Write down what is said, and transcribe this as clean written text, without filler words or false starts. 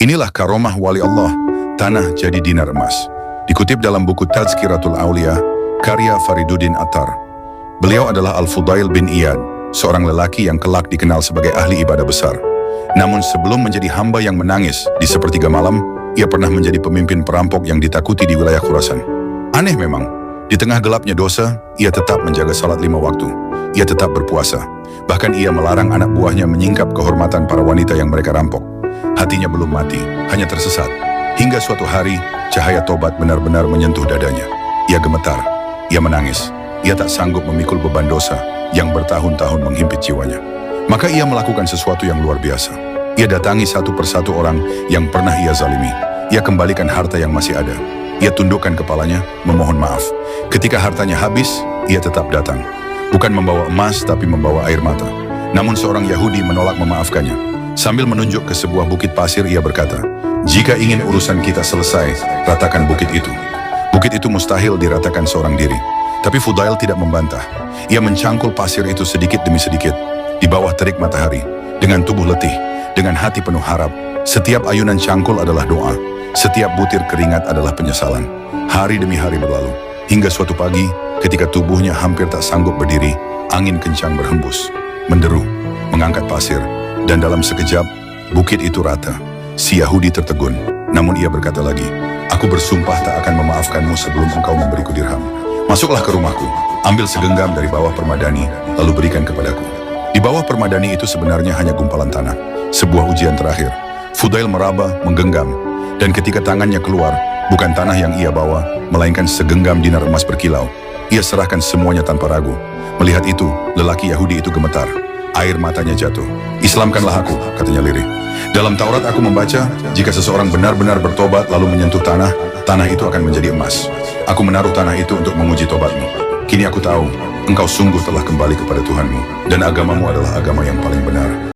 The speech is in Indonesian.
Inilah karomah wali Allah, tanah jadi dinar emas. Dikutip dalam buku Tazkiratul Aulia, karya Fariduddin Attar. Beliau adalah Al-Fudail bin Iyad, seorang lelaki yang kelak dikenal sebagai ahli ibadah besar. Namun sebelum menjadi hamba yang menangis di sepertiga malam, ia pernah menjadi pemimpin perampok yang ditakuti di wilayah Khurasan. Aneh memang, di tengah gelapnya dosa, ia tetap menjaga salat 5 waktu. Ia tetap berpuasa. Bahkan ia melarang anak buahnya menyingkap kehormatan para wanita yang mereka rampok. Hatinya belum mati, hanya tersesat. Hingga suatu hari, cahaya tobat benar-benar menyentuh dadanya. Ia gemetar, ia menangis. Ia tak sanggup memikul beban dosa yang bertahun-tahun menghimpit jiwanya. Maka ia melakukan sesuatu yang luar biasa. Ia datangi satu persatu orang yang pernah ia zalimi. Ia kembalikan harta yang masih ada. Ia tundukkan kepalanya, memohon maaf. Ketika hartanya habis, ia tetap datang. Bukan membawa emas, tapi membawa air mata. Namun seorang Yahudi menolak memaafkannya. Sambil menunjuk ke sebuah bukit pasir, ia berkata, "Jika ingin urusan kita selesai, ratakan bukit itu." Bukit itu mustahil diratakan seorang diri. Tapi Fudail tidak membantah. Ia mencangkul pasir itu sedikit demi sedikit, di bawah terik matahari, dengan tubuh letih, dengan hati penuh harap. Setiap ayunan cangkul adalah doa, setiap butir keringat adalah penyesalan. Hari demi hari berlalu, hingga suatu pagi, ketika tubuhnya hampir tak sanggup berdiri, angin kencang berhembus, menderu, mengangkat pasir, dan dalam sekejap, bukit itu rata. Si Yahudi tertegun, namun ia berkata lagi, "Aku bersumpah tak akan memaafkanmu sebelum engkau memberiku dirham. Masuklah ke rumahku, ambil segenggam dari bawah permadani, lalu berikan kepadaku." Di bawah permadani itu sebenarnya hanya gumpalan tanah, sebuah ujian terakhir. Fudail meraba, menggenggam, dan ketika tangannya keluar, bukan tanah yang ia bawa, melainkan segenggam dinar emas berkilau. Ia serahkan semuanya tanpa ragu. Melihat itu, lelaki Yahudi itu gemetar. Air matanya jatuh. "Islamkanlah aku," katanya lirih. "Dalam Taurat aku membaca, jika seseorang benar-benar bertobat lalu menyentuh tanah, tanah itu akan menjadi emas. Aku menaruh tanah itu untuk menguji tobatmu. Kini aku tahu, engkau sungguh telah kembali kepada Tuhanmu, dan agamamu adalah agama yang paling benar."